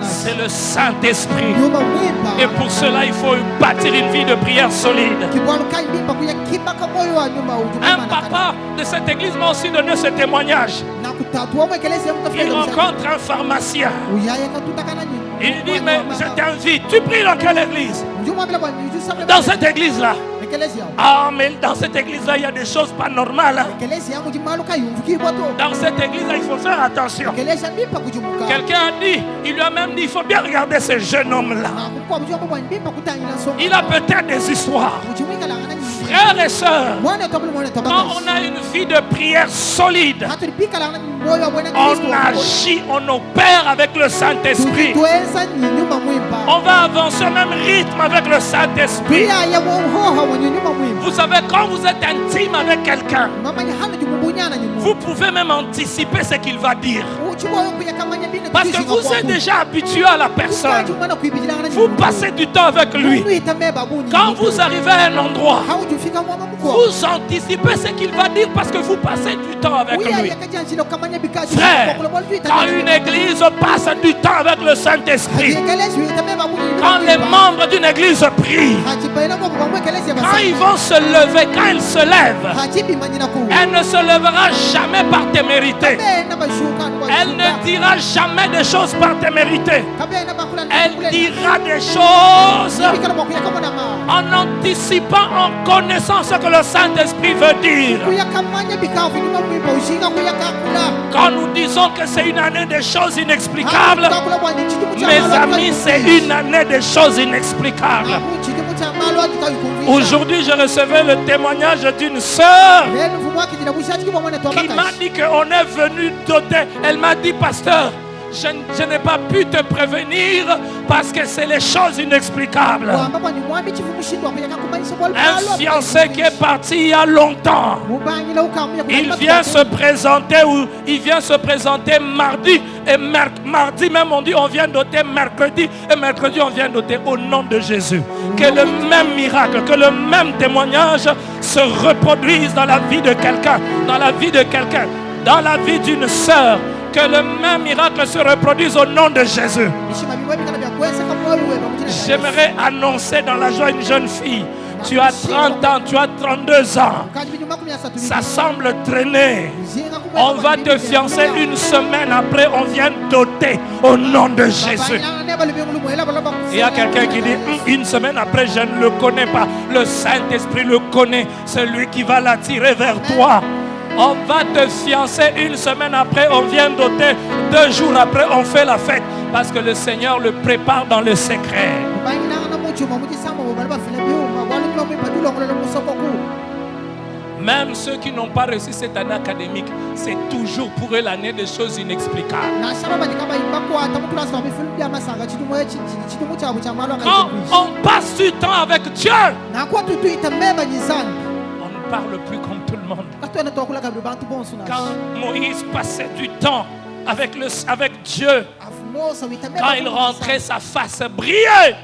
C'est le Saint-Esprit. Et pour cela, il faut bâtir une vie de prière solide. Un papa de cette église m'a aussi donné ce témoignage. Il rencontre un pharmacien. Il dit, mais je t'invite, tu pries dans quelle église? Dans cette église-là. Ah, mais dans cette église-là, il y a des choses pas normales. Dans cette église-là, il faut faire attention. Quelqu'un a dit, il lui a même dit, il faut bien regarder ce jeune homme-là. Il a peut-être des histoires. Frères et sœurs, quand on a une vie de prière solide, on agit, on opère avec le Saint-Esprit. On va avancer au même rythme avec le Saint-Esprit. Vous savez, quand vous êtes intime avec quelqu'un, vous pouvez même anticiper ce qu'il va dire. Parce que vous êtes déjà habitué à la personne. Vous passez du temps avec lui. Quand vous arrivez à un endroit, vous anticipez ce qu'il va dire parce que vous passez du temps avec lui. Frère, quand une église passe du temps avec le Saint-Esprit, quand les membres d'une église prient, quand ils vont se lever, quand ils se lèvent, elle ne se lèvera jamais par témérité. Elle ne dira jamais des choses par témérité. Elle dira des choses en anticipant, en connaissant ce que le Saint-Esprit veut dire. Quand nous disons que c'est une année de choses inexplicables, mes amis, c'est une année de choses inexplicables. Aujourd'hui, je recevais le témoignage d'une sœur qui m'a dit qu'on est venu doter. Elle m'a dit, pasteur, je n'ai pas pu te prévenir parce que c'est les choses inexplicables. Un fiancé qui est parti il y a longtemps, il vient se présenter mardi, et mardi même on dit on vient doter mercredi, et mercredi on vient doter au nom de Jésus. Que le même miracle, que le même témoignage se reproduise dans la vie de quelqu'un, dans la vie de quelqu'un, dans la vie d'une sœur. Que le même miracle se reproduise au nom de Jésus. J'aimerais annoncer dans la joie une jeune fille. Tu as 30 ans, tu as 32 ans. Ça semble traîner. On va te fiancer une semaine après, on vient doter au nom de Jésus. Il y a quelqu'un qui dit, une semaine après, je ne le connais pas. Le Saint-Esprit le connaît, celui qui va l'attirer vers toi. On va te fiancer une semaine après, on vient doter 2 jours après, on fait la fête. Parce que le Seigneur le prépare dans le secret. Même ceux qui n'ont pas reçu cette année académique, c'est toujours pour eux l'année des choses inexplicables. Quand on passe du temps avec Dieu, on ne parle plus comme tout le monde. Quand Moïse passait du temps avec Dieu, quand il rentrait, sa face brillait.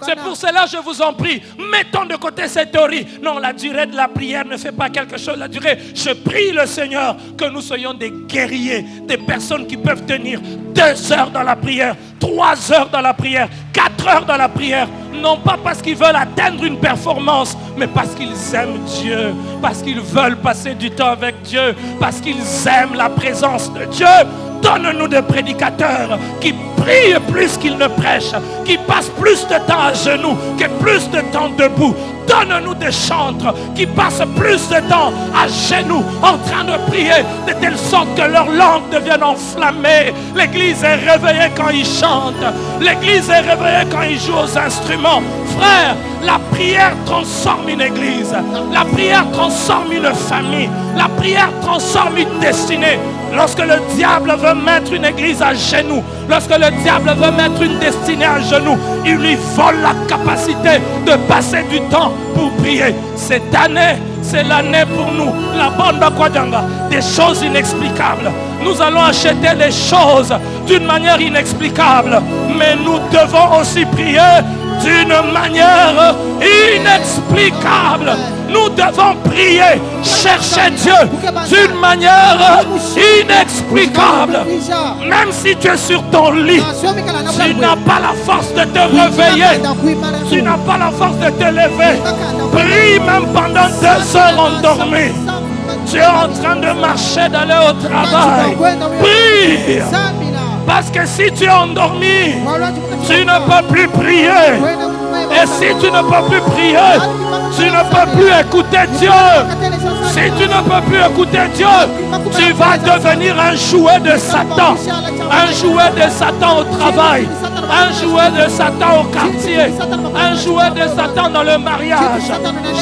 C'est pour cela que je vous en prie, mettons de côté cette théorie. Non, la durée de la prière ne fait pas quelque chose. La durée, je prie le Seigneur que nous soyons des guerriers, des personnes qui peuvent tenir 2 heures dans la prière, 3 heures dans la prière, 4 heures dans la prière. Non pas parce qu'ils veulent atteindre une performance, mais parce qu'ils aiment Dieu, parce qu'ils veulent passer du temps avec Dieu, parce qu'ils aiment la présence de Dieu. Donne-nous des prédicateurs qui prient plus qu'ils ne prêchent, qui passent plus de temps à genoux que plus de temps debout. Donne-nous des chantres qui passent plus de temps à genoux en train de prier de telle sorte que leur langue devienne enflammée. L'église est réveillée quand ils chantent. L'église est réveillée quand ils jouent aux instruments. Frère, la prière transforme une église. La prière transforme une famille. La prière transforme une destinée. Lorsque le diable veut mettre une église à genoux, lorsque le diable veut mettre une destinée à genoux, il lui vole la capacité de passer du temps pour prier. Cette année, c'est l'année pour nous, la bonne Bakwadanga, des choses inexplicables. Nous allons acheter les choses d'une manière inexplicable, mais nous devons aussi prier d'une manière inexplicable. Nous devons prier, chercher Dieu d'une manière inexplicable. Même si tu es sur ton lit, tu n'as pas la force de te réveiller. Tu n'as pas la force de te lever. Prie même pendant 2 heures endormi. Tu es en train de marcher, d'aller au travail. Prie. Parce que si tu es endormi, tu ne peux plus prier. Et si tu ne peux plus prier, tu ne peux plus écouter Dieu. Si tu ne peux plus écouter Dieu, tu vas devenir un jouet de Satan. Un jouet de Satan au travail. Un jouet de Satan au quartier. Un jouet de Satan dans le mariage.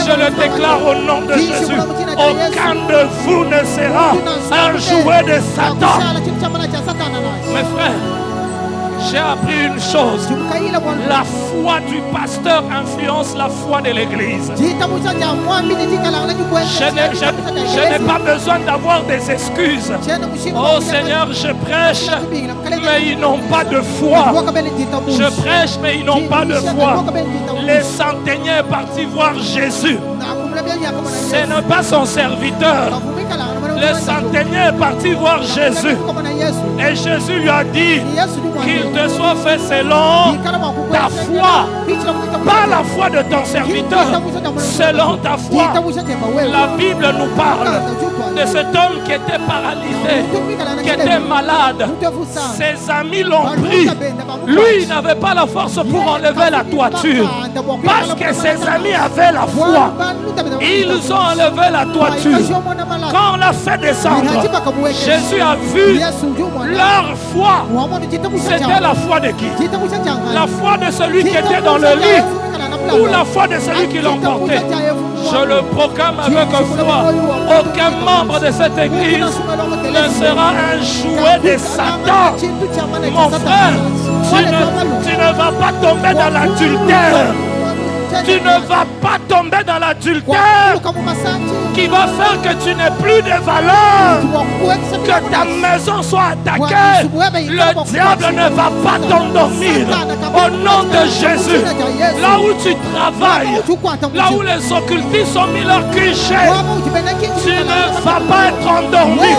Je le déclare au nom de Jésus. Aucun de vous ne sera un jouet de Satan. Mes frères, j'ai appris une chose. La foi du pasteur influence la foi de l'église. Je n'ai pas besoin d'avoir des excuses. Oh Seigneur, je prêche, mais ils n'ont pas de foi. Je prêche, mais ils n'ont pas de foi. Les centeniers partis voir Jésus. Ce n'est pas son serviteur. Le centenier est parti voir Jésus. Et Jésus lui a dit qu'il te soit fait selon ta foi. Pas la foi de ton serviteur, selon ta foi. La Bible nous parle de cet homme qui était paralysé, qui était malade. Ses amis l'ont pris. Lui, il n'avait pas la force pour enlever la toiture. Parce que ses amis avaient la foi. Ils ont enlevé la toiture. Quand on l'a fait descendre, Jésus a vu leur foi. C'était la foi de qui? La foi de celui qui était dans le lit ou la foi de celui qui l'emportait? Je le proclame avec foi. Aucun membre de cette église ne sera un jouet de Satan. Mon frère, tu ne vas pas tomber dans l'adultère. Tu ne vas pas tomber dans l'adultère qui va faire que tu n'aies plus de valeur, que ta maison soit attaquée. Le diable ne va pas t'endormir. Au nom de Jésus, là où tu travailles, là où les occultistes ont mis leur QG, tu ne vas pas être endormi.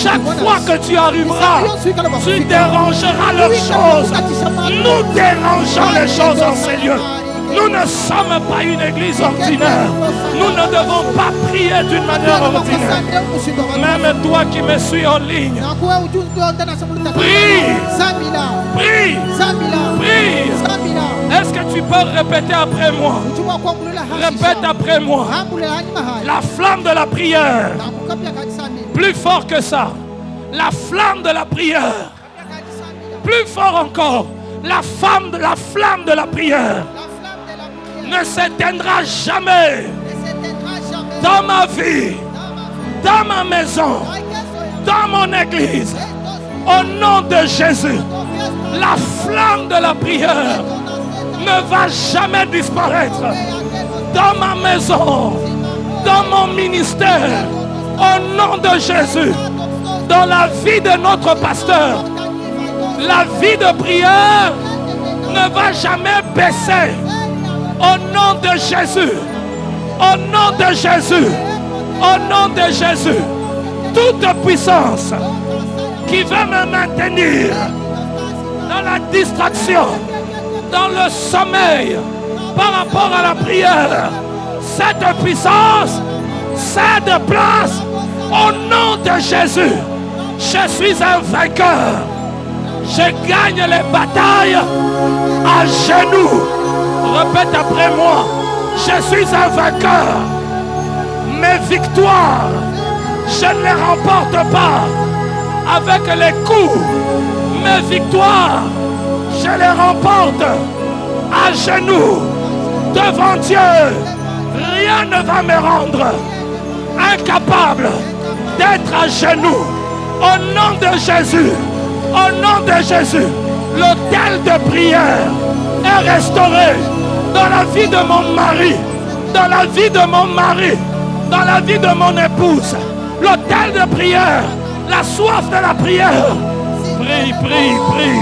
Chaque fois que tu arriveras, tu dérangeras leurs choses. Nous dérangeons les choses en ces lieux. Nous ne sommes pas une église ordinaire. Nous ne devons pas prier d'une manière ordinaire. Même toi qui me suis en ligne, prie, prie, prie. Est-ce que tu peux répéter après moi? Répète après moi. La flamme de la prière. Plus fort que ça. La flamme de la prière. Plus fort encore. La flamme de la prière ne s'éteindra jamais dans ma vie, dans ma maison, dans mon église. Au nom de Jésus, la flamme de la prière ne va jamais disparaître dans ma maison, dans mon ministère. Au nom de Jésus, dans la vie de notre pasteur, la vie de prière ne va jamais baisser. Au nom de Jésus, au nom de Jésus, au nom de Jésus, toute puissance qui veut me maintenir dans la distraction, dans le sommeil par rapport à la prière, cette puissance cède place au nom de Jésus. Je suis un vainqueur. Je gagne les batailles à genoux. Répète après moi. Je suis un vainqueur. Mes victoires, je ne les remporte pas avec les coups. Mes victoires, je les remporte à genoux devant Dieu. Rien ne va me rendre incapable d'être à genoux. Au nom de Jésus, au nom de Jésus, l'autel de prière est restauré dans la vie de mon mari, dans la vie de mon mari, dans la vie de mon épouse. L'autel de prière, la soif de la prière. Prie, prie, prie.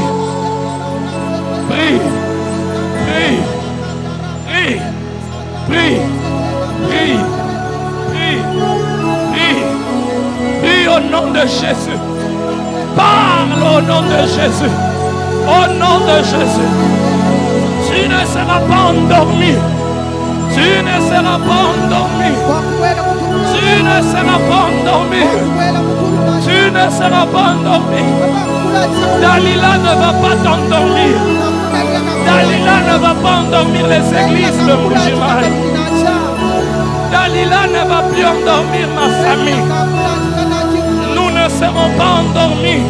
Prie, prie, prie, prie, prie, prie, prie, prie au nom de Jésus. Parle au nom de Jésus. Au nom de Jésus. Tu ne seras pas endormi. Tu ne seras pas endormi. Tu ne seras pas endormi. Tu ne seras pas endormi. Dalila ne va pas t'endormir. Dalila ne va pas endormir les églises de Mujimai. Dalila ne va plus endormir ma famille. Nous ne serons pas endormis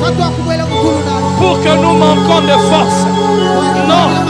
pour que nous manquons de force. Non.